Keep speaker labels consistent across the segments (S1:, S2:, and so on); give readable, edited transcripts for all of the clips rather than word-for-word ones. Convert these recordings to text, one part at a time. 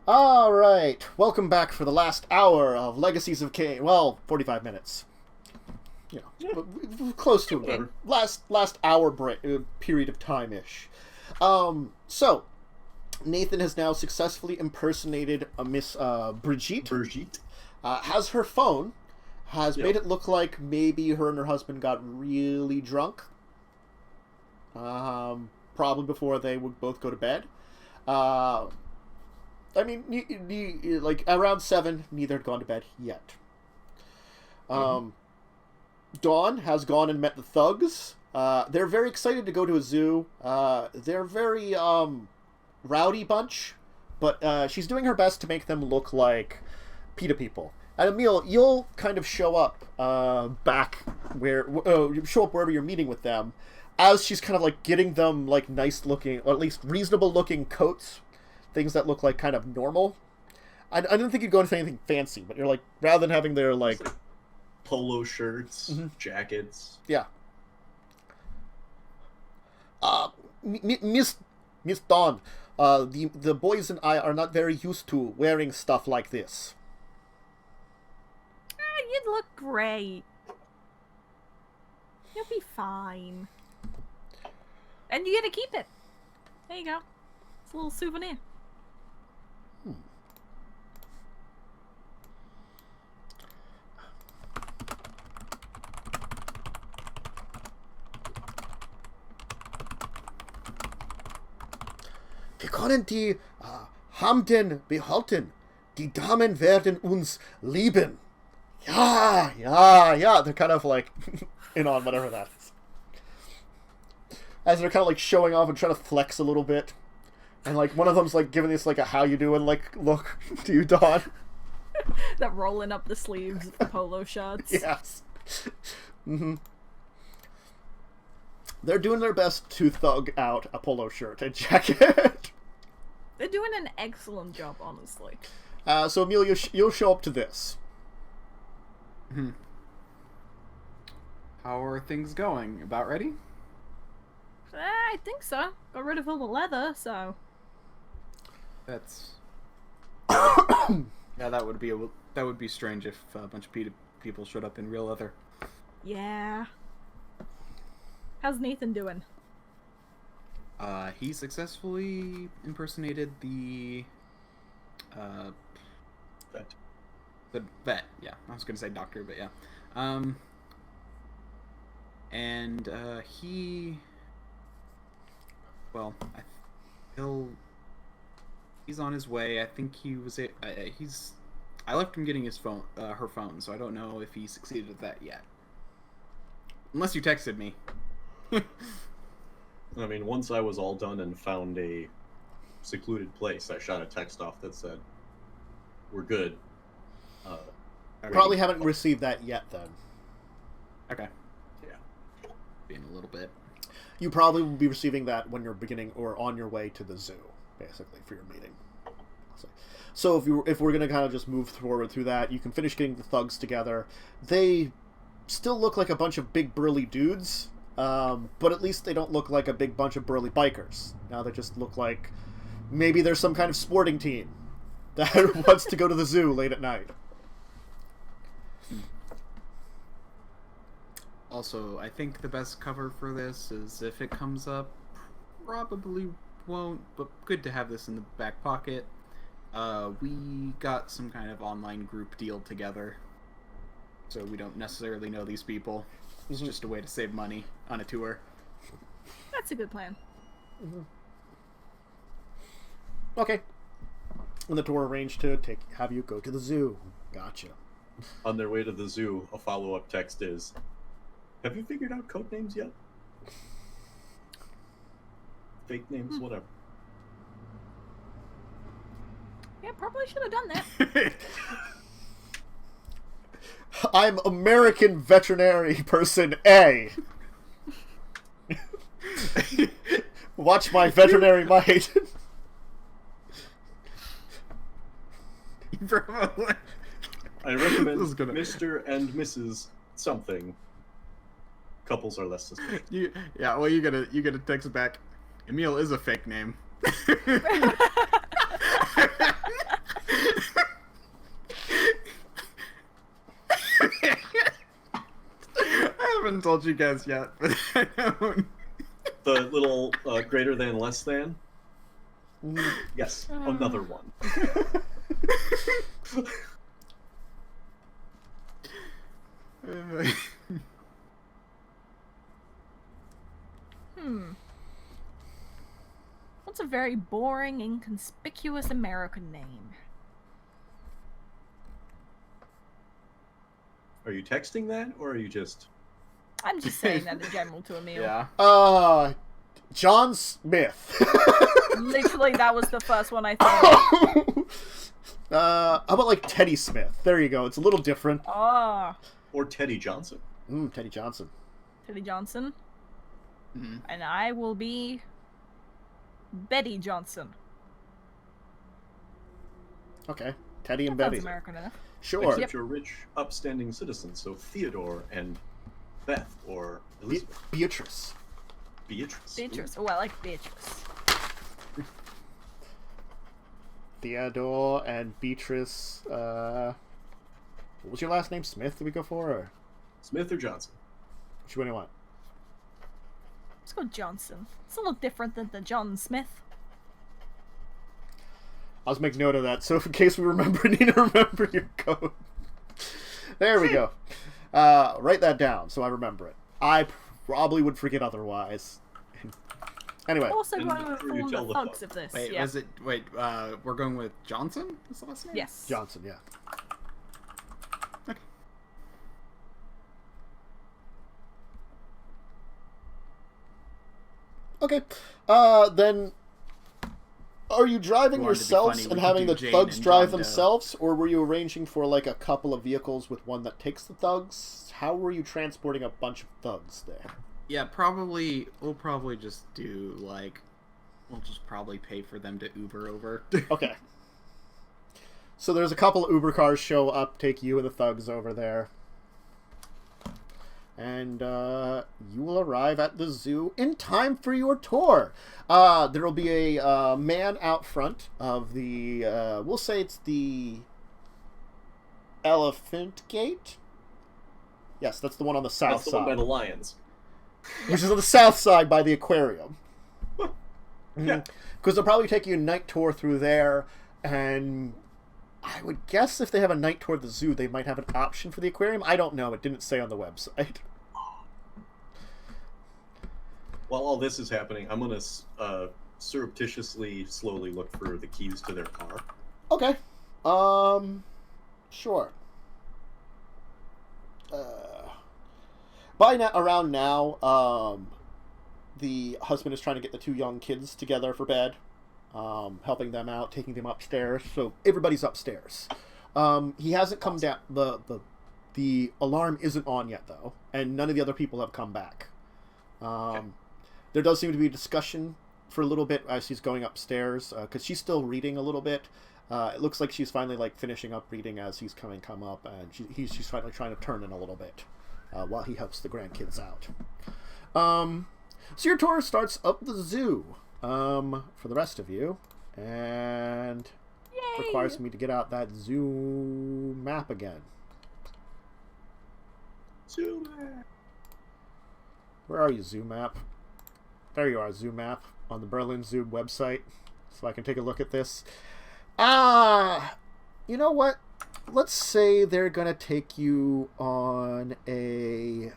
S1: Alright, welcome back for the last hour of Legacies of Caine. Well, 45 minutes. You know, close to it. Last hour period of time-ish. So, Nathan has now successfully impersonated a Miss Brigitte. Has her phone. Has made it look like maybe her and her husband got really drunk. Probably before they would both go to bed. I mean, like, around 7, neither had gone to bed yet. Dawn has gone and met the thugs. They're very excited to go to a zoo. They're very, rowdy bunch, but she's doing her best to make them look like PETA people. And Emil, you'll kind of show up show up wherever you're meeting with them, as she's kind of like getting them like nice looking, or at least reasonable looking coats, things that look like kind of normal. I didn't think you'd go into anything fancy, but you're like, rather than having their like
S2: polo shirts, jackets.
S1: Yeah. Miss Dawn, the boys and I are not very used to wearing stuff like this.
S3: You'd look great. You'll be fine. And you get to keep it. There you go. It's a little souvenir.
S1: Wir können die Hamden behalten. Die Damen werden uns lieben. Yeah, yeah, yeah. They're kind of like in on whatever that is. As they're kind of like showing off and trying to flex a little bit. And like one of them's like giving this like a how you doing like look to you, Dawn.
S3: That rolling up the sleeves of the polo shirts.
S1: Yes. They're doing their best to thug out a polo shirt and jacket.
S3: They're doing an excellent job, honestly.
S1: So Emil, you'll show up to this.
S4: How are things going? About ready?
S3: I think so. Got rid of all the leather, so...
S4: That's... yeah, that would be strange if a bunch of people showed up in real leather.
S3: Yeah. How's Nathan doing?
S4: He successfully impersonated the
S2: vet.
S4: The vet, yeah. I was gonna say doctor, but yeah. He's on his way. I think he was I left him getting his phone, her phone, so I don't know if he succeeded at that yet. Unless you texted me.
S2: I mean, once I was all done and found a secluded place, I shot a text off that said, "We're good."
S1: Probably haven't received that yet, then.
S4: Okay.
S2: Yeah.
S4: In a little bit.
S1: You probably will be receiving that when you're beginning or on your way to the zoo, basically, for your meeting. So if we're gonna kind of just move forward through that, you can finish getting the thugs together. They still look like a bunch of big burly dudes, but at least they don't look like a big bunch of burly bikers. Now they just look like maybe there's some kind of sporting team that wants to go to the zoo late at night.
S4: Also, I think the best cover for this is if it comes up, probably won't, but good to have this in the back pocket. We got some kind of online group deal together, so we don't necessarily know these people. It's just a way to save money on a tour.
S3: That's a good plan.
S1: Okay. And the tour arranged to have you go to the zoo. Gotcha.
S2: On their way to the zoo, a follow-up text is, "Have you figured out code names yet? Fake names, whatever."
S3: Yeah, probably should have done that.
S1: I'm American veterinary person A. Watch my veterinary might.
S2: I recommend Mr. and Mrs. something. Couples are less suspicious.
S4: You gotta text back. Emil is a fake name. haven't told you guys yet, but I don't.
S2: The little greater than, less than.
S1: Mm.
S2: Yes, another one.
S3: What's a very boring, inconspicuous American name?
S2: Are you texting that, or are you just...
S3: I'm just saying that in general to Emil.
S4: Yeah.
S1: John Smith.
S3: Literally, that was the first one I thought.
S1: How about like Teddy Smith? There you go. It's a little different.
S3: Ah,
S2: Or Teddy Johnson.
S1: Teddy Johnson.
S3: Teddy Johnson.
S4: Mhm.
S3: And I will be Betty Johnson.
S1: Okay. Teddy and
S3: That
S1: Betty.
S3: sounds American enough.
S1: Sure.
S2: Except you're rich, upstanding citizens, so Theodore and Beth, or Elizabeth.
S1: Beatrice.
S2: Beatrice.
S3: Beatrice. Oh, I like Beatrice.
S1: Theodore and Beatrice. What was your last name? Smith? Did we go for? Or
S2: Smith or Johnson?
S1: which one do you want?
S3: Let's go Johnson. It's a little different than the John Smith.
S1: I'll just make note of that, so in case we need to remember your code. There we go. Write that down so I remember it. I probably would forget otherwise. Anyway.
S3: Also
S2: And
S3: going to
S2: before you
S3: follow
S2: tell
S3: the
S2: the
S3: thugs
S2: fuck.
S3: of this.
S4: Wait,
S3: yeah.
S4: was it? Wait, we're going with Johnson? Is the last name?
S3: Yes.
S1: Johnson, yeah.
S4: Okay.
S1: Okay. Then are you driving
S4: You wanted to be
S1: yourselves
S4: funny, we
S1: and
S4: could
S1: having
S4: do
S1: the
S4: Jane
S1: thugs
S4: and
S1: drive
S4: John Doe.
S1: themselves, or were you arranging for like a couple of vehicles with one that takes the thugs? How were you transporting a bunch of thugs there?
S4: Yeah, probably. We'll probably just do like. We'll just probably pay for them to Uber over.
S1: Okay. So there's a couple of Uber cars show up, take you and the thugs over there. And you will arrive at the zoo in time for your tour. There will be a man out front of the, we'll say it's the Elephant Gate? Yes, that's the one on the south
S2: That's the one by
S1: side.
S2: the lions.
S1: Which is on the south side by the aquarium.
S2: Yeah.
S1: Because they'll probably take you a night tour through there, and I would guess if they have a night tour of the zoo, they might have an option for the aquarium. I don't know. It didn't say on the website.
S2: While all this is happening, I'm going to surreptitiously, slowly look for the keys to their car.
S1: Okay. Sure. Around now, the husband is trying to get the two young kids together for bed, helping them out, taking them upstairs. So everybody's upstairs. He hasn't come down. The alarm isn't on yet, though, and none of the other people have come back.
S2: Okay.
S1: There does seem to be a discussion for a little bit as she's going upstairs, because she's still reading a little bit. It looks like she's finally finishing up reading as he's come up, and she's finally trying to turn in a little bit while he helps the grandkids out. So your tour starts up the zoo for the rest of you, and
S3: Yay!
S1: requires me to get out that zoo map again.
S2: Zoomer.
S1: Where are you, zoo map? There you are, zoo map on the Berlin Zoo website, so I can take a look at this. You know what? Let's say they're gonna take you on a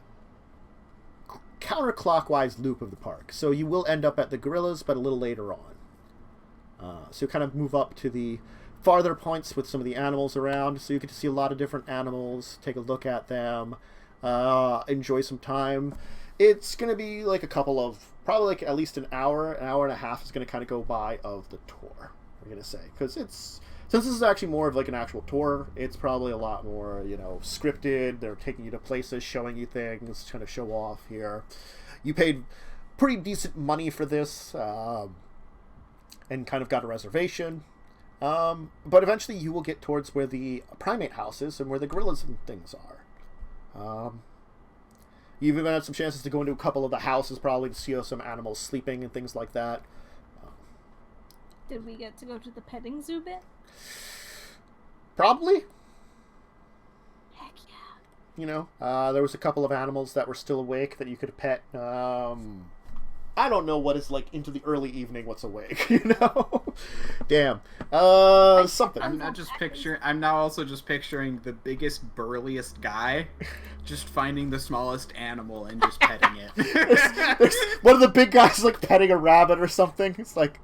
S1: counterclockwise loop of the park. So you will end up at the gorillas, but a little later on. So you kind of move up to the farther points with some of the animals around, so you get to see a lot of different animals, take a look at them, enjoy some time. It's going to be like a couple of, probably at least an hour and a half is going to kind of go by of the tour, we're going to say. Because since this is actually more of an actual tour, it's probably a lot more, scripted. They're taking you to places, showing you things, trying to show off here. You paid pretty decent money for this, and kind of got a reservation. But eventually you will get towards where the primate house is and where the gorillas and things are. You've even had some chances to go into a couple of the houses, probably to see some animals sleeping and things like that.
S3: Did we get to go to the petting zoo bit?
S1: Probably.
S3: Heck yeah.
S1: You know, there was a couple of animals that were still awake that you could pet. I don't know what is like into the early evening. What's awake? You know, damn. Something.
S4: I'm now also just picturing the biggest, burliest guy, just finding the smallest animal and just petting it.
S1: There's one of the big guys like petting a rabbit or something. It's like,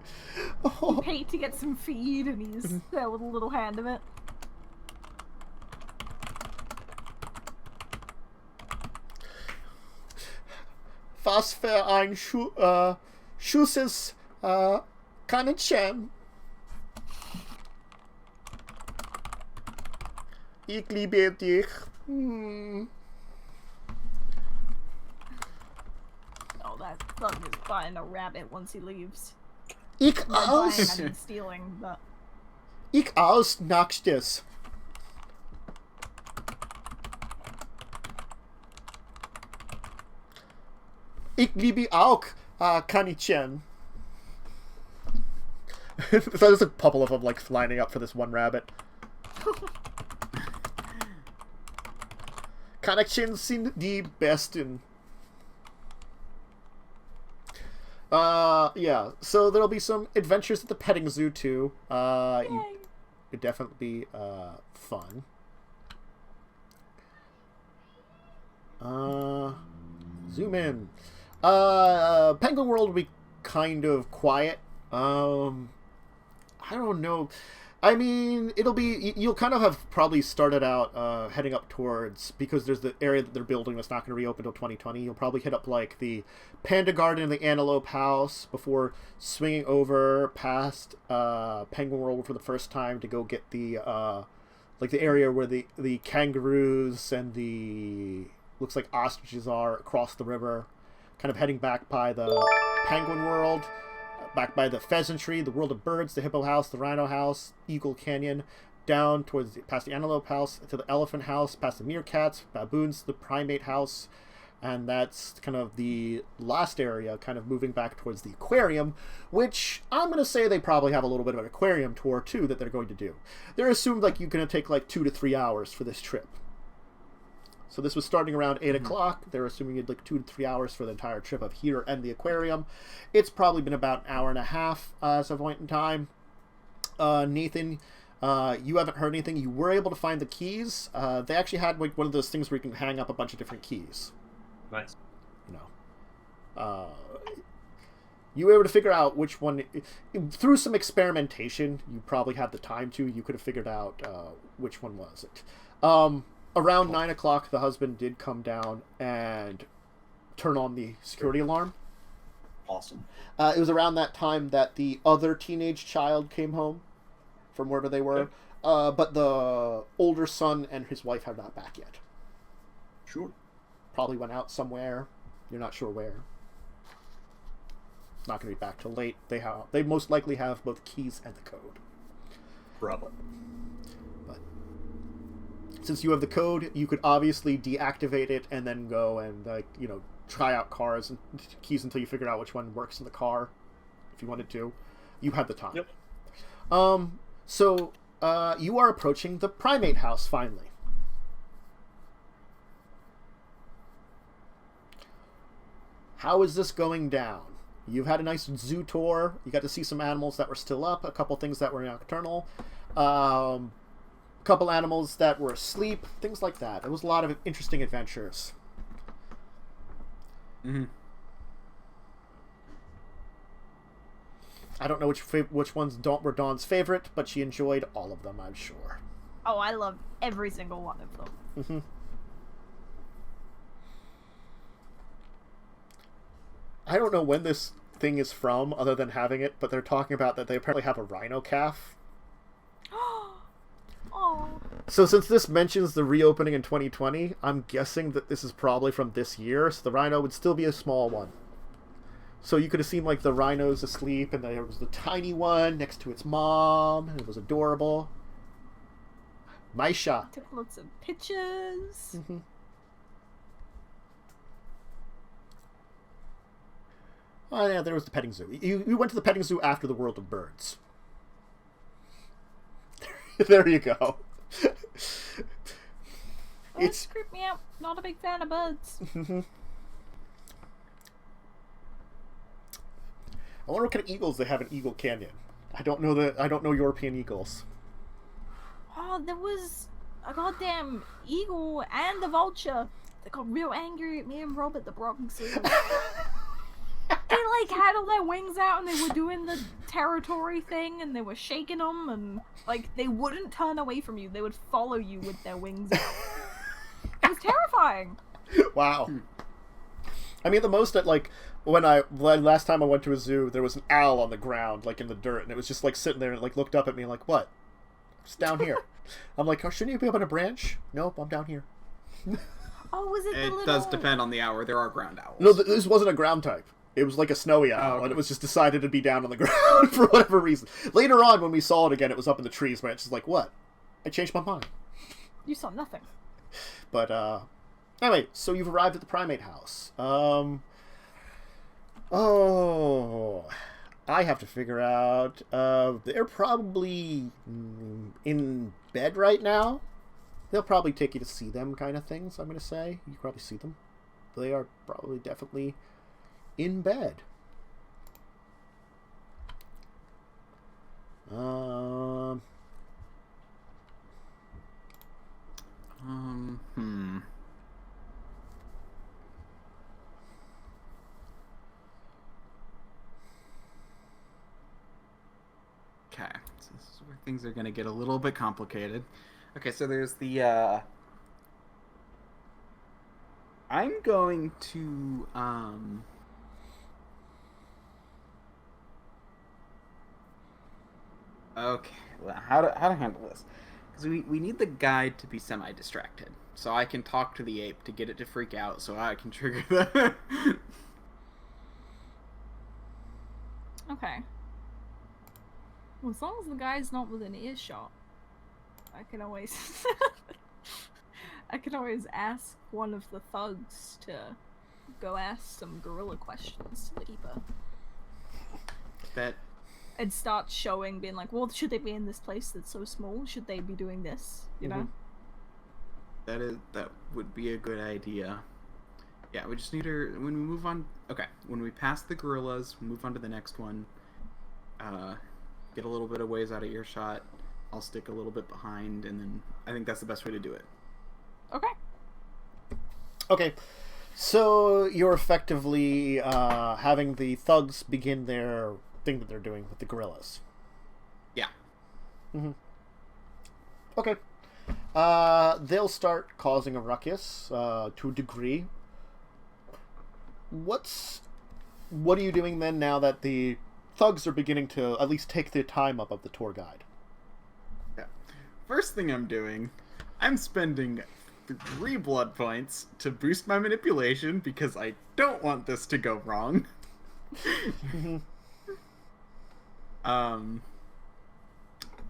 S3: You pay to get some feed, and he's there with a little hand of it.
S1: Was für ein Schusses Kaninchen. Ich liebe dich.
S3: Oh, that thug is buying a rabbit once he leaves.
S1: Ich
S3: By buying,
S1: aus.
S3: I mean stealing, but...
S1: Ich aus nächstes. Ich liebe auch Kaninchen. So there's a couple of them like lining up for this one rabbit. Kaninchen sind die besten. Yeah, so there'll be some adventures at the petting zoo too. It'd definitely be fun. Zoom in. Penguin World will be kind of quiet. I don't know. I mean, it'll be... You'll kind of have probably started out heading up towards... Because there's the area that they're building that's not going to reopen until 2020. You'll probably hit up, like, the Panda Garden and the Antelope House before swinging over past Penguin World for the first time to go get the... like, the area where the kangaroos and the... Looks like ostriches are across the river. Kind of heading back by the Penguin World, back by the Pheasantry, the World of Birds, the Hippo House, the Rhino House, Eagle Canyon, down towards past the Antelope House, to the Elephant House, past the Meerkats, Baboons, the Primate House, and that's kind of the last area, kind of moving back towards the aquarium, which I'm going to say they probably have a little bit of an aquarium tour, too, that they're going to do. They're assumed like you're going to take like 2 to 3 hours for this trip. So this was starting around 8 o'clock. They're assuming you'd like 2 to 3 hours for the entire trip of here and the aquarium. It's probably been about an hour and a half as of point in time. Nathan, you haven't heard anything. You were able to find the keys. They actually had like one of those things where you can hang up a bunch of different keys.
S2: Nice.
S1: You know, you were able to figure out which one. Through some experimentation, you probably had the time to. You could have figured out which one was it. Around 9 o'clock, the husband did come down and turn on the security alarm.
S2: Awesome.
S1: It was around that time that the other teenage child came home from wherever they were. Okay. But the older son and his wife are not back yet.
S2: Sure.
S1: Probably went out somewhere. You're not sure where. Not going to be back till late. They most likely have both keys and the code.
S2: Bravo.
S1: Since you have the code, you could obviously deactivate it and then go and, like, you know, try out cars and keys until you figured out which one works in the car, if you wanted to. You had the time.
S2: Yep.
S1: So, you are approaching the Primate House, finally. How is this going down? You've had a nice zoo tour. You got to see some animals that were still up, a couple things that were nocturnal. Couple animals that were asleep, things like that. It was a lot of interesting adventures.
S4: Mm-hmm.
S1: I don't know which ones were Dawn's favorite, but she enjoyed all of them, I'm sure.
S3: Oh, I loved every single one of them.
S1: Mm-hmm. I don't know when this thing is from, other than having it, but they're talking about that they apparently have a rhino calf.
S3: Oh.
S1: So since this mentions the reopening in 2020, I'm guessing that this is probably from this year, so the rhino would still be a small one. So you could have seen like the rhinos asleep, and there was the tiny one next to its mom, and it was adorable. Maisha.
S3: Took lots of pictures.
S1: Mm-hmm. Oh yeah, there was the petting zoo. You went to the petting zoo after the World of Birds. There you go.
S3: Birds creep me out. Not a big fan of birds.
S1: I wonder what kind of eagles they have in Eagle Canyon. I don't know European eagles.
S3: Oh, there was a goddamn eagle and a vulture that got real angry at me and Rob at the Bronx Zoo. They like had all their wings out and they were doing the territory thing and they were shaking them and like they wouldn't turn away from you. They would follow you with their wings out. It was terrifying.
S1: Wow. I mean, the most that like when last time I went to a zoo, there was an owl on the ground, like in the dirt, and it was just like sitting there and like looked up at me like, "What? It's down here." I'm like, "Oh, shouldn't you be up on a branch?" Nope, I'm down here.
S3: Oh, was it the little...
S4: It does depend on the hour. There are ground owls.
S1: No, this wasn't a ground type. It was like a snowy owl,
S4: okay.
S1: and it was just decided to be down on the ground for whatever reason. Later on, when we saw it again, it was up in the trees, but it's just like, what? I changed my mind.
S3: You saw nothing.
S1: But, anyway, so you've arrived at the primate house. Oh, I have to figure out, they're probably in bed right now. They'll probably take you to see them kind of things, I'm going to say. You can probably see them. They are probably definitely in bed.
S4: Okay, so this is where things are going to get a little bit complicated. Okay, so there's the, I'm going to, okay, well, how to handle this? Because we need the guide to be semi-distracted. So I can talk to the ape to get it to freak out so I can trigger the...
S3: Okay. Well, as long as the guy's not within earshot, I can always... I can always ask one of the thugs to go ask some gorilla questions to the keeper.
S4: That...
S3: And start showing, being like, well, should they be in this place that's so small? Should they be doing this? You know?
S4: That would be a good idea. Yeah, we just need her when we move on. Okay, when we pass the gorillas, move on to the next one. Get a little bit of ways out of earshot. I'll stick a little bit behind, and then I think that's the best way to do it.
S3: Okay.
S1: Okay, so you're effectively having the thugs begin their thing that they're doing with the gorillas.
S4: Yeah.
S1: Mm-hmm. Okay. They'll start causing a ruckus to a degree. What are you doing then now that the thugs are beginning to at least take the time up of the tour guide?
S4: Yeah. First thing I'm doing, I'm spending 3 blood points to boost my manipulation because I don't want this to go wrong.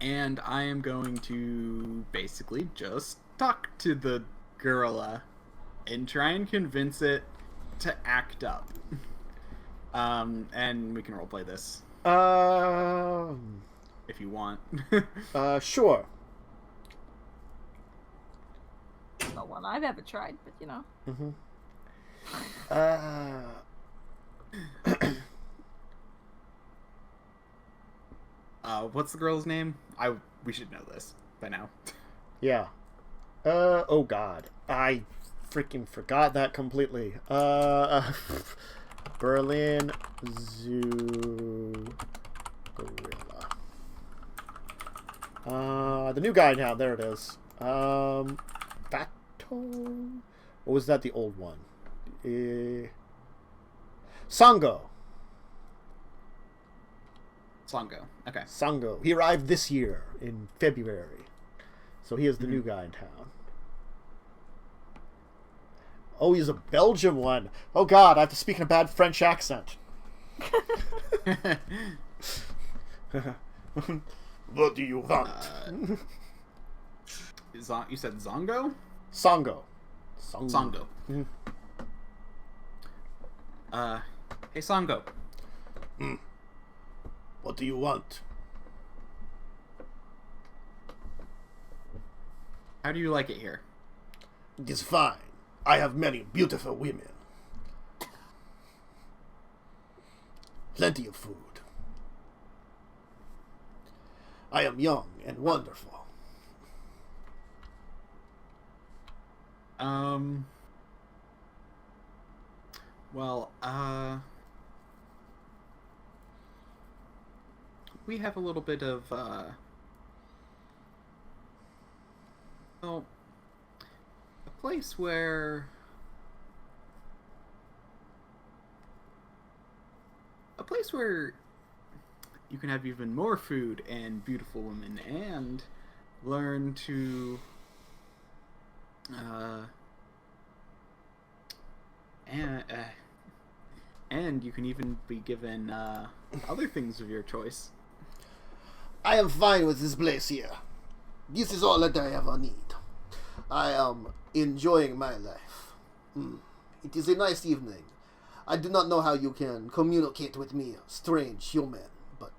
S4: And I am going to basically just talk to the gorilla and try and convince it to act up. And we can roleplay this. If you want.
S1: Sure.
S3: Not one I've ever tried, but you know.
S4: What's the girl's name? We should know this by now.
S1: Yeah. Oh god. I freaking forgot that completely. Berlin Zoo Gorilla. The new guy now, there it is. Bato? Or was that the old one? Sango.
S4: Songo. Okay.
S1: Sango. He arrived this year in February. So he is the new guy in town. Oh, he's a Belgian one. Oh god, I have to speak in a bad French accent. What do you want?
S4: You said Zongo?
S1: Sango.
S4: Songo.
S1: Mm-hmm.
S4: Hey Songo.
S1: What do you want?
S4: How do you like it here?
S1: It is fine. I have many beautiful women. Plenty of food. I am young and wonderful.
S4: Well, we have a little bit of, well, a place where you can have even more food and beautiful women and learn to and you can even be given other things of your choice.
S1: I am fine with this place here. This is all that I ever need. I am enjoying my life. It is a nice evening. I do not know how you can communicate with me, strange human, but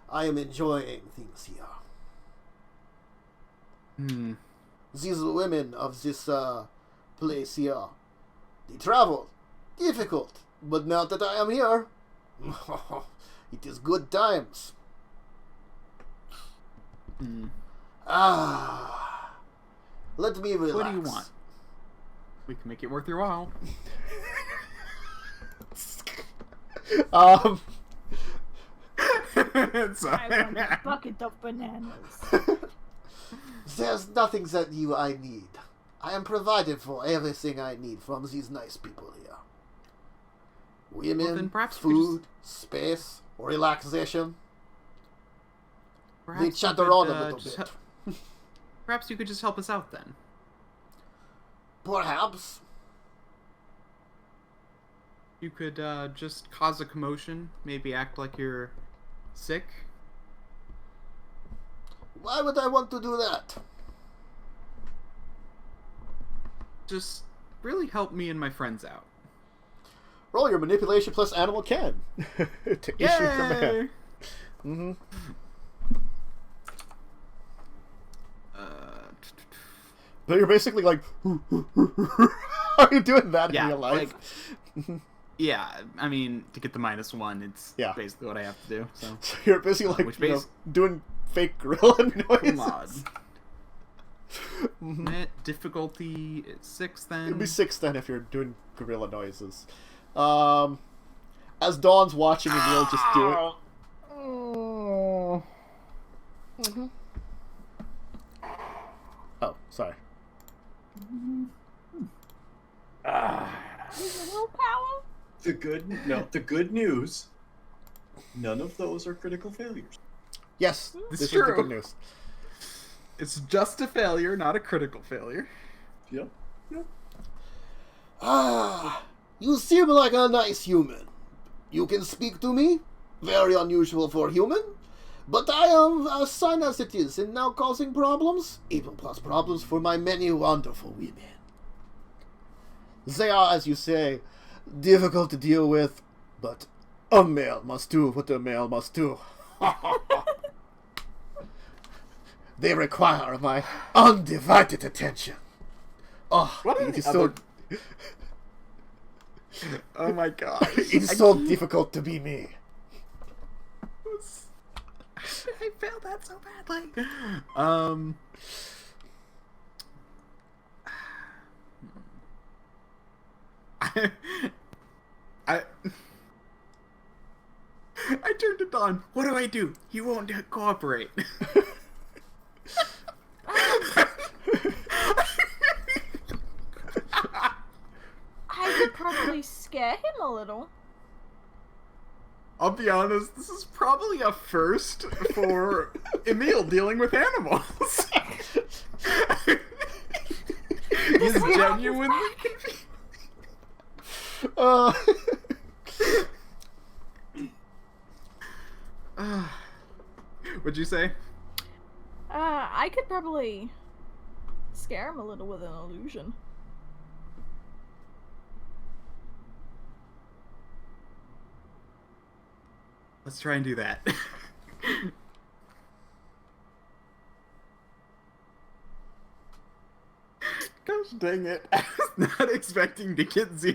S1: I am enjoying things here. These women of this place here, they travel. Difficult, but now that I am here, it is good times. Let me relax.
S4: What do you want? We can make it worth your while.
S3: I want a bucket of bananas.
S1: There's nothing that I need. I am provided for everything I need from these nice people here. Women, food, space, relaxation. They chatter on a little bit.
S4: Perhaps you could just help us out then.
S1: Perhaps.
S4: You could just cause a commotion, maybe act like you're sick.
S1: Why would I want to do that?
S4: Just really help me and my friends out.
S1: Roll your manipulation plus animal can to issue command. But you're basically like, are you doing that in real life?
S4: Yeah, I mean, to get the -1, it's basically what I have to do. So
S1: you're basically like, doing fake gorilla noises.
S4: Difficulty is 6 then.
S1: It'd be 6 then if you're doing gorilla noises. As Dawn's watching Emil just do it. Oh, sorry.
S3: Willpower?
S2: The good news. None of those are critical failures.
S1: Yes,
S4: this
S1: is
S4: true.
S1: the good news.
S4: It's just a failure, not a critical failure.
S2: Yep.
S1: You seem like a nice human. You can speak to me. Very unusual for human. But I am a son as it is, and now causing problems, even plus problems for my many wonderful women. They are, as you say, difficult to deal with, but a male must do what a male must do. They require my undivided attention. Oh, it is so...
S4: Oh my god.
S1: It's so difficult to be me.
S4: I failed that so badly. I turned to Dawn. What do I do? You won't cooperate.
S3: I could probably scare him a little.
S4: I'll be honest, this is probably a first for Emil dealing with animals. He's genuinely confused. What'd you say?
S3: I could probably scare him a little with an illusion.
S4: Let's try and do that. Gosh dang it. I was not expecting to get 0.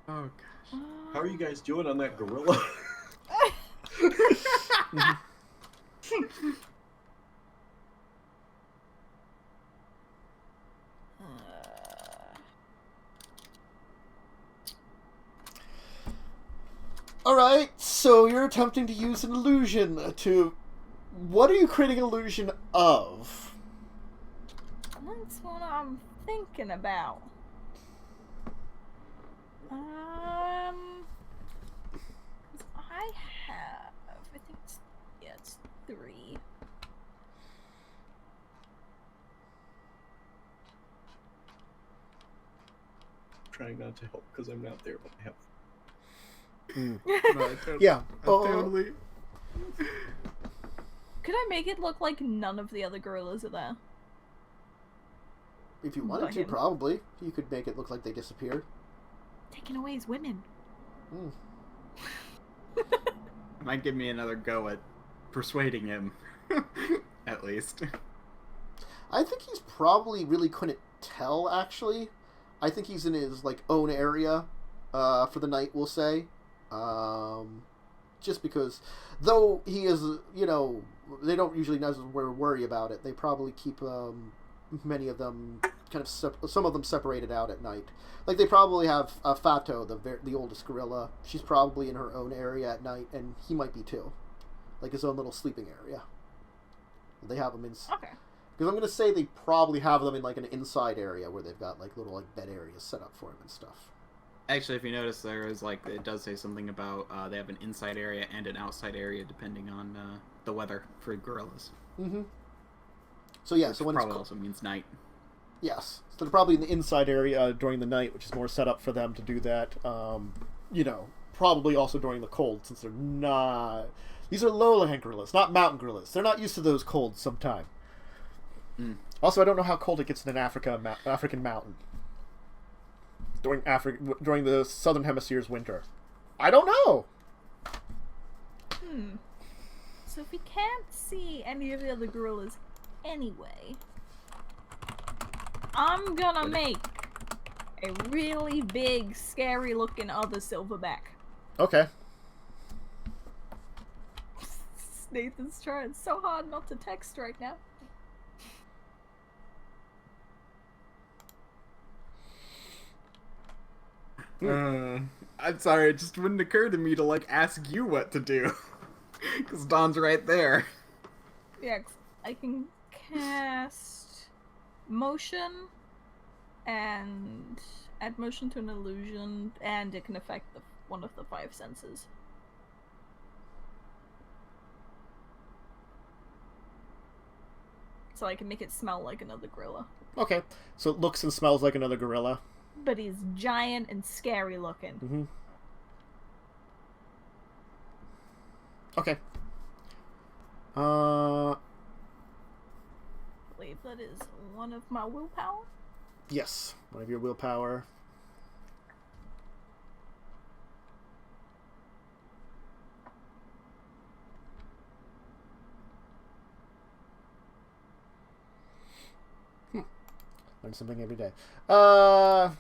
S4: Oh gosh.
S2: How are you guys doing on that gorilla?
S1: Alright, so you're attempting to use an illusion to... What are you creating an illusion of?
S3: That's what I'm thinking about. I have... I think it's... Yeah, it's 3.
S2: Trying not to help because I'm not there, but I have.
S4: No,
S1: Yeah.
S4: totally.
S3: Could I make it look like none of the other gorillas are there?
S1: If you wanted
S3: But
S1: to,
S3: him.
S1: probably. You could make it look like they disappeared.
S3: Taking away his women.
S4: Might give me another go at persuading him. At least.
S1: I think he's probably really couldn't tell, actually. I think he's in his, like, own area for the night, we'll say. Just because, though he is, you know, they don't usually worry about it. They probably keep many of them kind of some of them separated out at night. Like they probably have Fato, the oldest gorilla. She's probably in her own area at night, and he might be too, like his own little sleeping area. They have them in.
S3: Okay.
S1: Because I'm gonna say they probably have them in like an inside area where they've got like little like bed areas set up for him and stuff.
S4: Actually, if you notice, there is like it does say something about they have an inside area and an outside area depending on the weather for gorillas.
S1: Mm-hmm. So yeah,
S4: Which
S1: so when
S4: probably
S1: it's
S4: also means night.
S1: yes, so they're probably in the inside area during the night, which is more set up for them to do that. You know, probably also during the cold, since they're not. These are lowland gorillas, not mountain gorillas. They're not used to those colds. Sometime.
S4: Mm.
S1: Also, I don't know how cold it gets in an African mountain during the southern hemisphere's winter. I don't know.
S3: So if we can't see any of the other gorillas anyway, I'm gonna make a really big, scary-looking other silverback.
S1: Okay.
S3: Nathan's trying so hard not to text right now.
S4: I'm sorry, it just wouldn't occur to me to like ask you what to do. Because Dawn's right there.
S3: Yeah, 'cause I can cast motion and add motion to an illusion, and it can affect one of the 5 senses. So I can make it smell like another gorilla.
S1: Okay. So it looks and smells like another gorilla.
S3: But he's giant and scary looking.
S1: Mm-hmm. Okay.
S3: I believe that is one of my willpower.
S1: Yes. One of your willpower. Learn something every day. I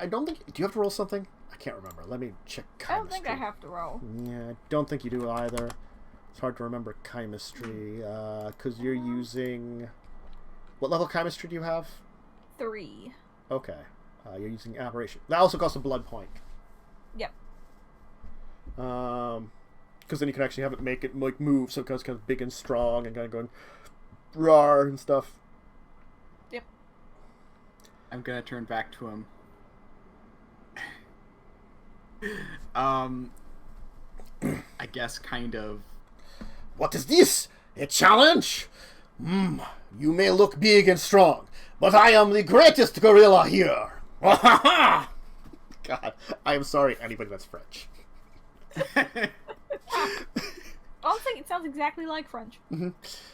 S1: don't think... Do you have to roll something? I can't remember. Let me check chemistry.
S3: I don't think I have to roll.
S1: Yeah, I don't think you do either. It's hard to remember chemistry, because you're using... What level chemistry do you have?
S3: 3.
S1: Okay. You're using aberration. That also costs a blood point.
S3: Yep.
S1: Because then you can actually have it make it like move, so it goes kind of big and strong and kind of going rawr and stuff.
S3: Yep.
S4: I'm gonna turn back to him. I guess kind of.
S1: What is this? A challenge? You may look big and strong, but I am the greatest gorilla here. God, I am sorry, anybody that's French.
S3: I don't think it sounds exactly like French.
S1: Mm-hmm.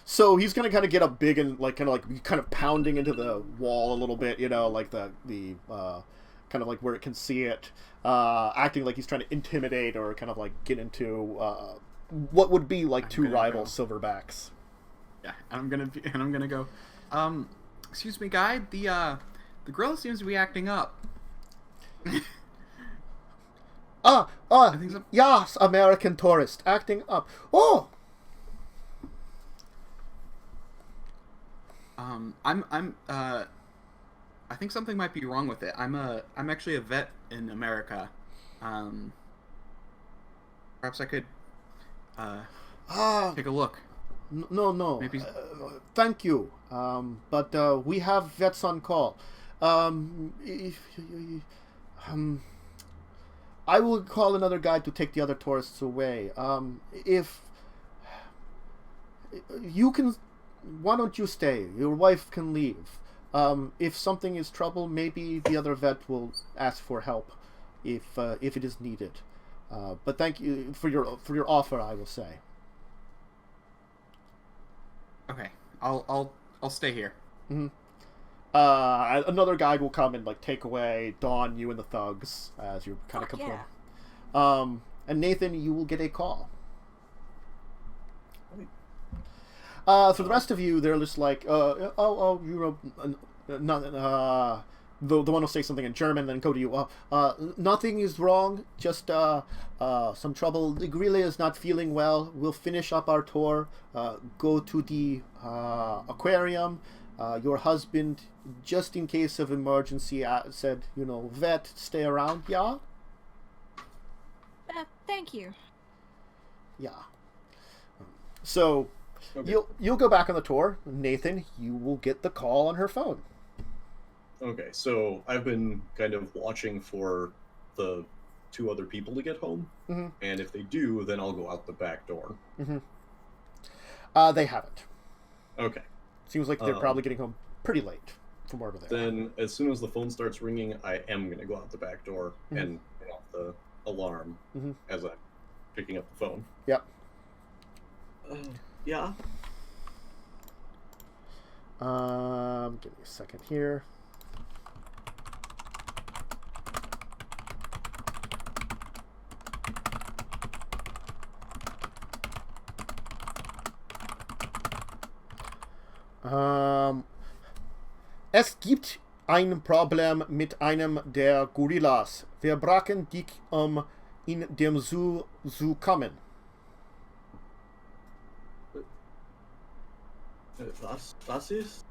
S1: So he's gonna kind of get up big and like kind of pounding into the wall a little bit, you know, like the kind of like where it can see it, acting like he's trying to intimidate or kind of like get into what would be like
S4: I'm
S1: two
S4: gonna
S1: rival
S4: go.
S1: silverbacks.
S4: Yeah, and I'm gonna go. Excuse me, guide. The gorilla seems to be acting up. I think so.
S1: Yes, American tourist acting up. Oh,
S4: I think something might be wrong with it. I'm actually a vet in America. Perhaps I could take a look.
S1: no.
S4: Maybe.
S1: Thank you. But we have vets on call. I will call another guide to take the other tourists away. If you can, why don't you stay? Your wife can leave. If something is trouble, maybe the other vet will ask for help if it is needed. But thank you for your offer, I will say.
S4: Okay, I'll stay here.
S1: Mm-hmm. Another guide will come and like take away Dawn, you, and the thugs as you kind of come from. And Nathan, you will get a call. For the rest of you, they're just like, the one will say something in German, then go to you. Nothing is wrong, just some trouble. The gorilla is not feeling well. We'll finish up our tour, go to the aquarium. Your husband, just in case of emergency, said, vet, stay around, yeah?
S3: Thank you.
S1: Yeah. So,
S2: Okay.
S1: you'll go back on the tour. Nathan, you will get the call on her phone.
S2: Okay, so I've been kind of watching for the two other people to get home,
S1: Mm-hmm.
S2: and if they do, then I'll go out the back door.
S1: Mm-hmm. They haven't.
S2: Okay.
S1: Seems like they're probably getting home pretty late from wherever they are.
S2: Then, as soon as the phone starts ringing, I am going to go out the back door
S1: Mhm.
S2: and turn off the alarm
S1: Mhm.
S2: as I'm picking up the phone.
S1: Yep.
S2: Yeah?
S1: Give me a second here. Es gibt ein Problem mit einem der Gorillas. Wir brauchen dich, in dem Zoo zu kommen.
S2: Was ist?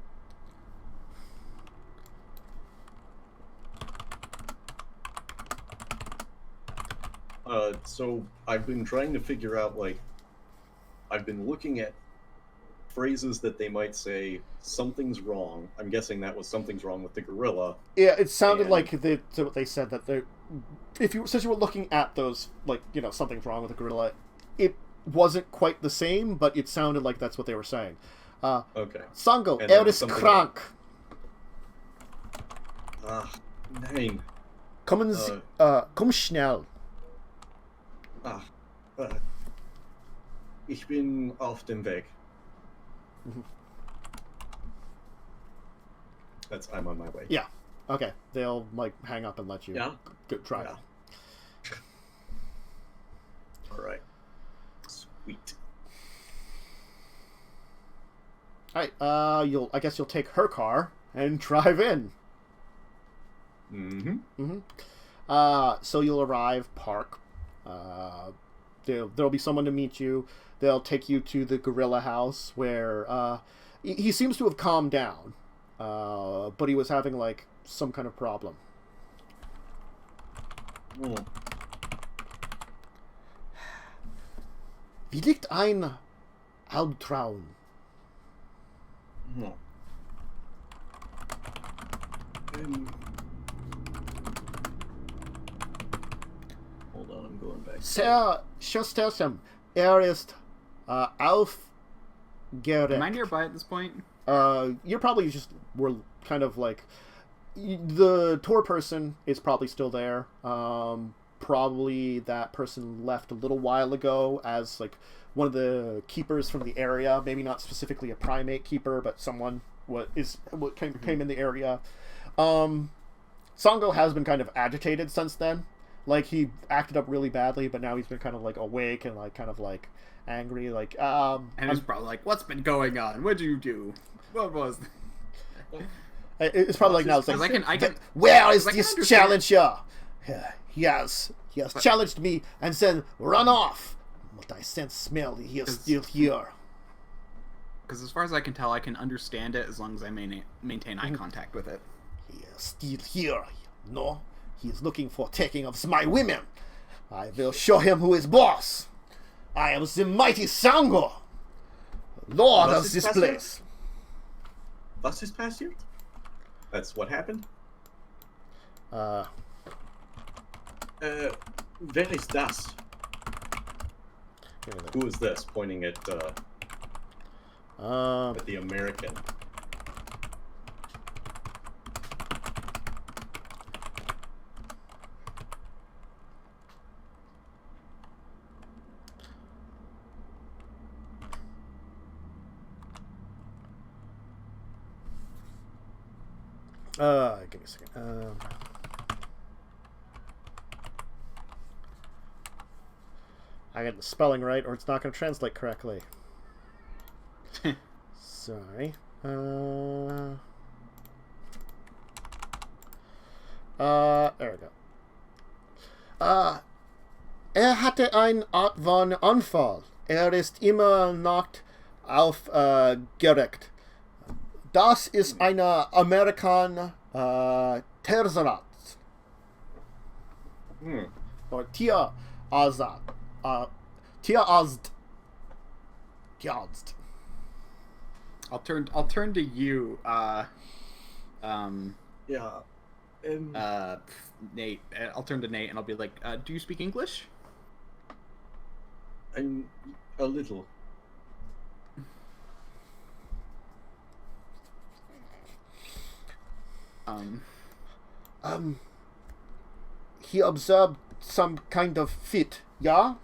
S2: So I've been trying to figure out, like, I've been looking at phrases that they might say, something's wrong. I'm guessing that was something's wrong with the gorilla.
S1: Yeah, it sounded
S2: And-
S1: like they said that since you were looking at those, like, something's wrong with the gorilla, it wasn't quite the same, but it sounded like that's what they were saying.
S2: Okay.
S1: Sango,
S2: And then
S1: ist
S2: something
S1: krank.
S2: Nein.
S1: Komm schnell.
S2: Ich bin auf dem Weg.
S1: Mhm.
S2: I'm on my way.
S1: Yeah. Okay. They'll like hang up and let you try.
S2: Yeah. All right. Sweet.
S1: All right. I guess you'll take her car and drive in.
S2: Mm-hmm.
S1: Mm-hmm. So you'll arrive, park. There'll be someone to meet you. They'll take you to the gorilla house where he seems to have calmed down, but he was having like some kind of problem.
S2: Mm.
S1: Wie liegt ein Albtraum?
S2: No. Hold on, I'm going back.
S1: Sehr schüchtern. Ist aufgeregt.
S4: Am I nearby at this point?
S1: You're probably we're kind of like the tour person is probably still there. Probably that person left a little while ago as like one of the keepers from the area. Maybe not specifically a primate keeper, but someone came in the area. Sango has been kind of agitated since then. like he acted up really badly, but now he's been kind of like awake and like kind of like angry, like
S4: And he's probably like, "What's been going on? What'd you do? What was?"
S1: It's probably like now. It's like,
S4: I can.
S1: where is
S4: I can
S1: this
S4: understand-
S1: challenger? He has challenged me and said, "Run off!" But I sense smell he is still here.
S4: Because as far as I can tell, I can understand it as long as I maintain eye contact with it.
S1: He is still here. No, he is looking for taking of my women. I will show him who is boss. I am the mighty Sango, lord of this place.
S2: Was ist passiert? That's what happened? Where is das? Who is this? Pointing at the American.
S1: Give me a second. I got the spelling right, or it's not going to translate correctly. Sorry. There we go. Hatte ein Art von Anfall. Ist immer Nacht aufgeregt. Das ist eine Amerikan Terzarat. Or Tia Azad. Tia Azd.
S4: I'll turn to you,
S2: Yeah.
S4: Nate. I'll turn to Nate and I'll be like, "Do you speak English?"
S2: I'm a little.
S1: He observed some kind of fit, yeah?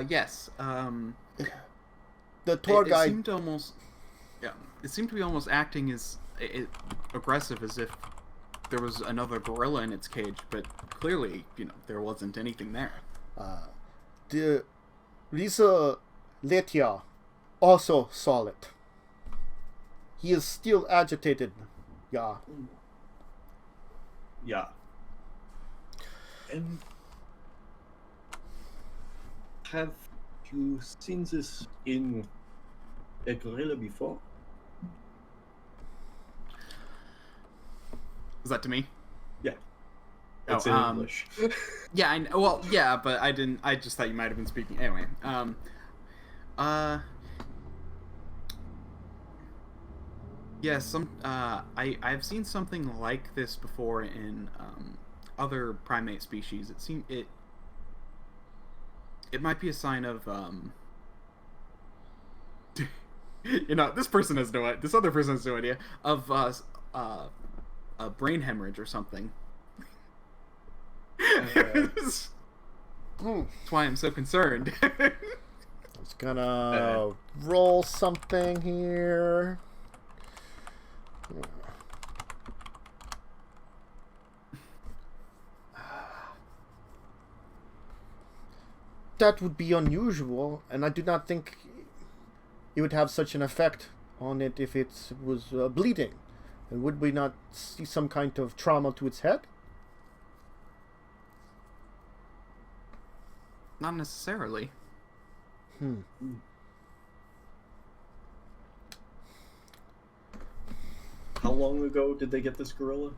S4: Yes.
S1: The tour
S4: It
S1: guide.
S4: seemed to almost, it seemed to be almost acting as aggressive, as if there was another gorilla in its cage, but clearly, there wasn't anything there.
S1: The Lisa Letia also saw it. He is still agitated, yeah.
S2: Yeah. And have you seen this in a gorilla before?
S4: Is that to me?
S2: Yeah. It's in English.
S4: Yeah, well, yeah, but I didn't. I just thought you might have been speaking. Anyway, yeah, I've seen something like this before in other primate species. It might be a sign of this person has no, this other person has no idea of a brain hemorrhage or something. That's why I'm so concerned.
S1: I was gonna roll something here. That would be unusual, and I do not think it would have such an effect on it if it was bleeding. And would we not see some kind of trauma to its head?
S4: Not necessarily.
S2: How long ago did they get this gorilla?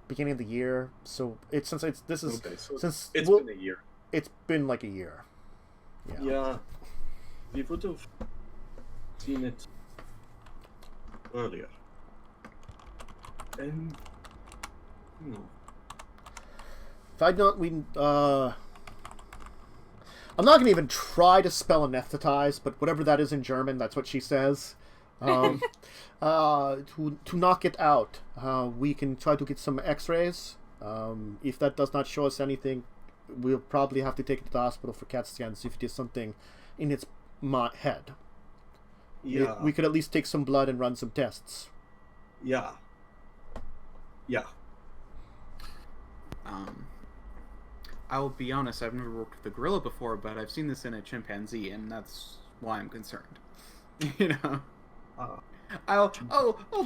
S1: Beginning of the year. So it's since it's this is
S2: Okay, so
S1: since
S2: it's been a year.
S1: It's been like a year.
S2: Yeah. We would have seen it earlier. And
S1: If I don't, I'm not gonna even try to spell anesthetize, but whatever that is in German, that's what she says. To knock it out, we can try to get some X-rays. If that does not show us anything, we'll probably have to take it to the hospital for CAT scans if it is something in its head.
S2: yeah,
S1: We could at least take some blood and run some tests.
S2: yeah. Yeah.
S4: I'll be honest, I've never worked with a gorilla before, but I've seen this in a chimpanzee, and that's why I'm concerned. You know? I'll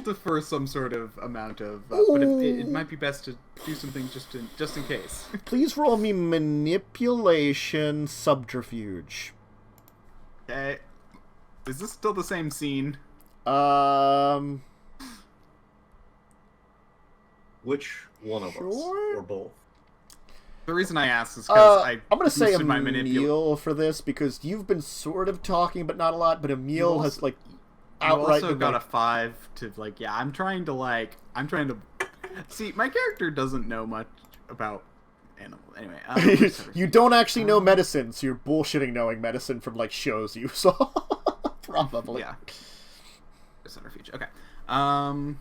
S4: defer some sort of amount of, but it might be best to do something just in case.
S1: Please roll me manipulation subterfuge.
S4: Okay. Is this still the same scene?
S2: Which one of us? Or both?
S4: The reason I asked is because
S1: I'm going to say
S4: my
S1: Emil for this, because you've been sort of talking, but not a lot, but Emil has, like, outright...
S4: You also got a 5 to, like, yeah, I'm trying to... See, my character doesn't know much about animals. Anyway,
S1: you don't actually know medicine, so you're bullshitting knowing medicine from, like, shows you saw. Probably.
S4: Yeah. Centrifuge. Okay. Not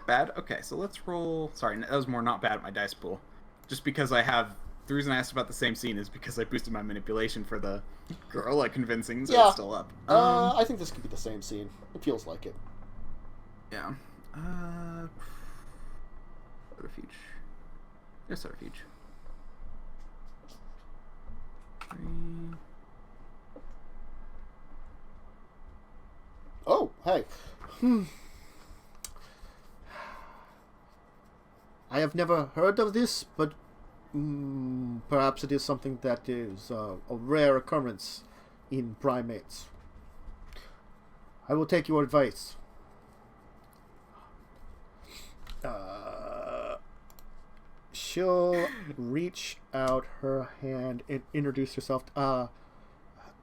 S4: bad. Okay, so let's roll... Sorry, that was more not bad at my dice pool. Just because I have... The reason I asked about the same scene is because I boosted my manipulation for the gorilla convincing, so it's still up.
S1: I think this could be the same scene. It feels like it.
S4: Yeah. Refuge. Yes, refuge. 3.
S1: Oh, hey. I have never heard of this, but perhaps it is something that is a rare occurrence in primates. I will take your advice. She'll reach out her hand and introduce herself.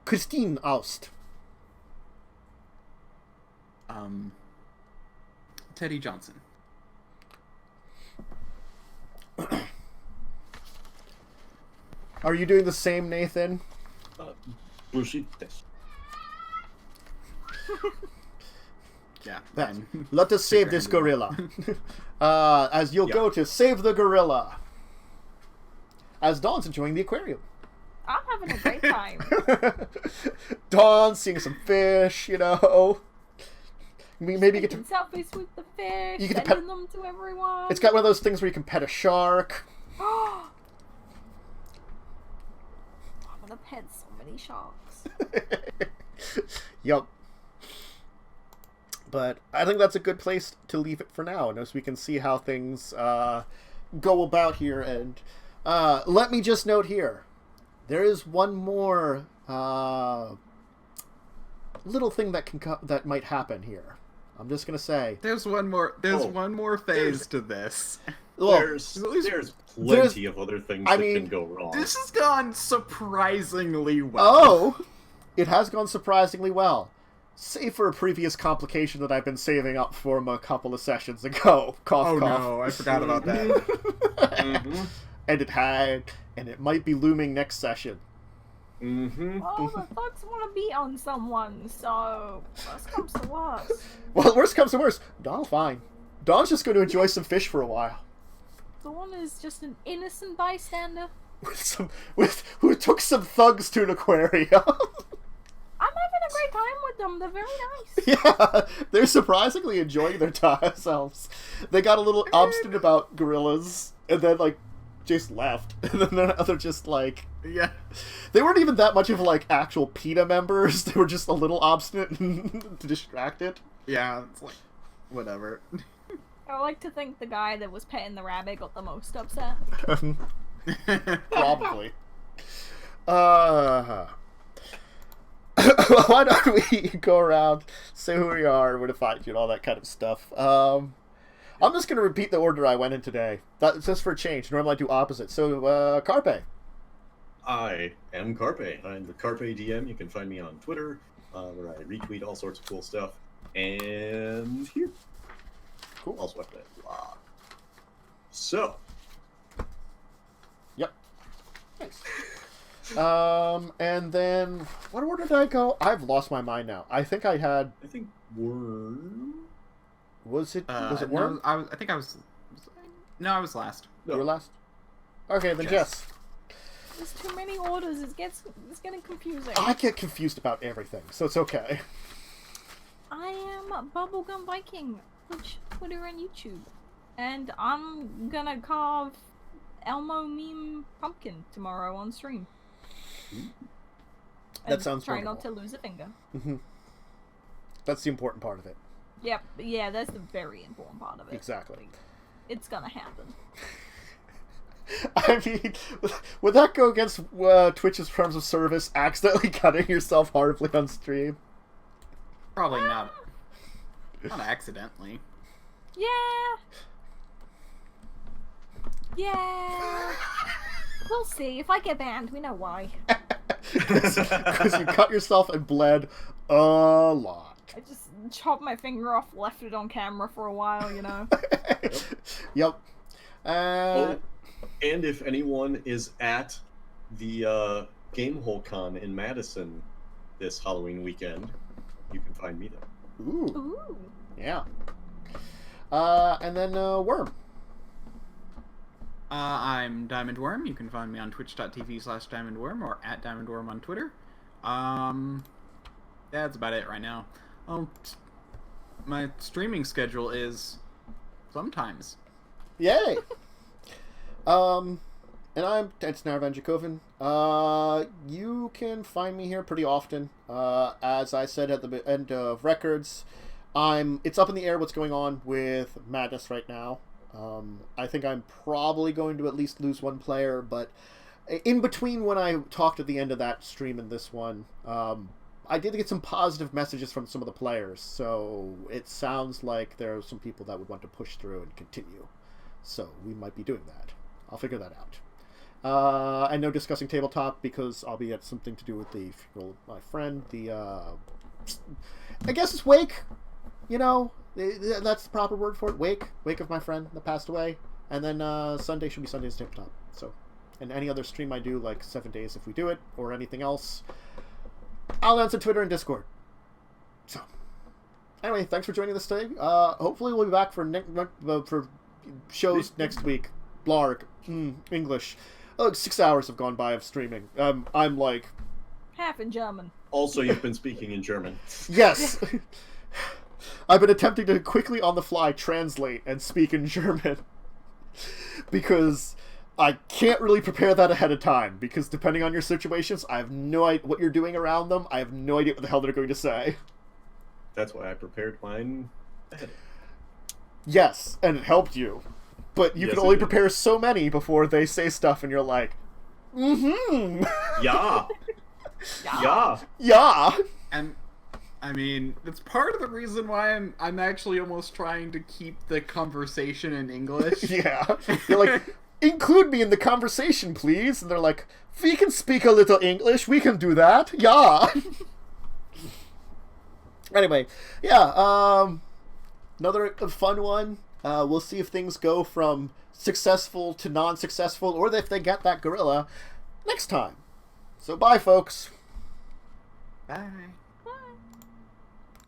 S1: Christine Aust.
S4: Teddy Johnson.
S1: Are you doing the same, Nathan?
S2: Bushites.
S4: Yeah.
S1: Let us save this gorilla. As you'll go to save the gorilla. As Dawn's enjoying the aquarium.
S3: I'm having a great time.
S1: Dawn seeing some fish, you know. Maybe you get to
S3: selfies with the fish,
S1: you get to
S3: sending them to everyone.
S1: It's got one of those things where you can pet a shark.
S3: I'm gonna pet so many sharks.
S1: Yup. But I think that's a good place to leave it for now, and as we can see how things go about here. And let me just note here, there is one more little thing that that might happen here. I'm just gonna say
S4: there's one more phase to this.
S2: There's plenty of other things that can go wrong.
S4: This has gone surprisingly well.
S1: Oh, it has gone surprisingly well. Save for a previous complication that I've been saving up for a couple of sessions ago. Cough, cough.
S4: No, I forgot about that.
S1: And it might be looming next session.
S3: Well, the thugs want to beat on someone, so worst comes to worst.
S1: Well, worst comes to worst, Dawn's fine. Dawn's just going to enjoy some fish for a while.
S3: Dawn is just an innocent bystander.
S1: Who took some thugs to an aquarium.
S3: I'm having a great time with them. They're very nice.
S1: Yeah, they're surprisingly enjoying their themselves. They got a little obstinate about gorillas, and then, like, just left. And then they're just, like...
S4: Yeah.
S1: They weren't even that much of, like, actual PETA members. They were just a little obstinate to distract it.
S4: Yeah, it's like, whatever.
S3: I like to think the guy that was petting the rabbit got the most upset.
S1: Probably. Why don't we go around, say who we are, where to find you, and all that kind of stuff. I'm just going to repeat the order I went in today. That's just for a change. Normally I do opposite. So, Carpe.
S2: I am Carpe. I'm the CarpeDM. You can find me on Twitter, where I retweet all sorts of cool stuff. And here.
S1: Cool.
S2: Also have that blog. So.
S1: Yep. Nice. And then, what order did I go? I've lost my mind now. I think
S2: Worm.
S1: Was it Worm?
S4: No, I was last.
S1: You were last? Okay, then Jess.
S3: There's too many orders. It's getting confusing.
S1: I get confused about everything, so it's okay.
S3: I am Bubblegum Viking, Twitch, Twitter, and YouTube. And I'm gonna carve Elmo meme pumpkin tomorrow on stream.
S1: That
S3: And
S1: sounds
S3: try not
S1: wonderful.
S3: to lose a finger.
S1: Mm-hmm. That's the important part of it.
S3: Yep, yeah, that's the very important part of it.
S1: Exactly.
S3: Like, it's gonna happen.
S1: I mean, would that go against Twitch's terms of service, accidentally cutting yourself horribly on stream?
S4: Probably not. Not accidentally.
S3: Yeah. Yeah. We'll see. If I get banned, we know why.
S1: Because you cut yourself and bled a lot.
S3: I just chopped my finger off, left it on camera for a while, you know?
S1: Yep.
S2: Oh, and if anyone is at the Gamehole Con in Madison this Halloween weekend, you can find me there.
S1: Ooh.
S3: Ooh.
S1: Yeah. And then Worm.
S4: I'm Diamondwyrm. You can find me on twitch.tv/Diamondwyrm or at Diamondwyrm on Twitter. That's about it right now. My streaming schedule is sometimes.
S1: Yay! And it's Narvan Dracovin. You can find me here pretty often. As I said at the end of records, it's up in the air what's going on with Madness right now. I think I'm probably going to at least lose one player, but in between when I talked at the end of that stream and this one, I did get some positive messages from some of the players, so it sounds like there are some people that would want to push through and continue. So we might be doing that. I'll figure that out. And no discussing tabletop because I'll be at something to do with the funeral of my friend. I guess it's wake. You know, that's the proper word for it. Wake of my friend that passed away. And then Sunday should be Sunday's tabletop. So, and any other stream I do, like 7 days if we do it, or anything else, I'll answer Twitter and Discord. So, anyway, thanks for joining us today. Hopefully we'll be back for shows next week. Blarg. English. 6 hours have gone by of streaming. I'm like...
S3: Half in German.
S2: Also, you've been speaking in German.
S1: Yes! I've been attempting to quickly on the fly translate and speak in German. Because I can't really prepare that ahead of time. Because depending on your situations, I have no idea what you're doing around them. I have no idea what the hell they're going to say.
S2: That's why I prepared mine ahead.
S1: Yes, and it helped you. But you
S2: Yes,
S1: can only
S2: it did.
S1: prepare so many before they say stuff and you're like, mm-hmm.
S2: Yeah. Yeah.
S1: Yeah.
S4: And I mean, it's part of the reason why I'm actually almost trying to keep the conversation in English.
S1: Yeah. You're like, include me in the conversation, please. And they're like, we can speak a little English. We can do that. Yeah. Anyway, yeah. Another fun one. We'll see if things go from successful to non-successful, or if they get that gorilla next time. So bye, folks.
S4: Bye.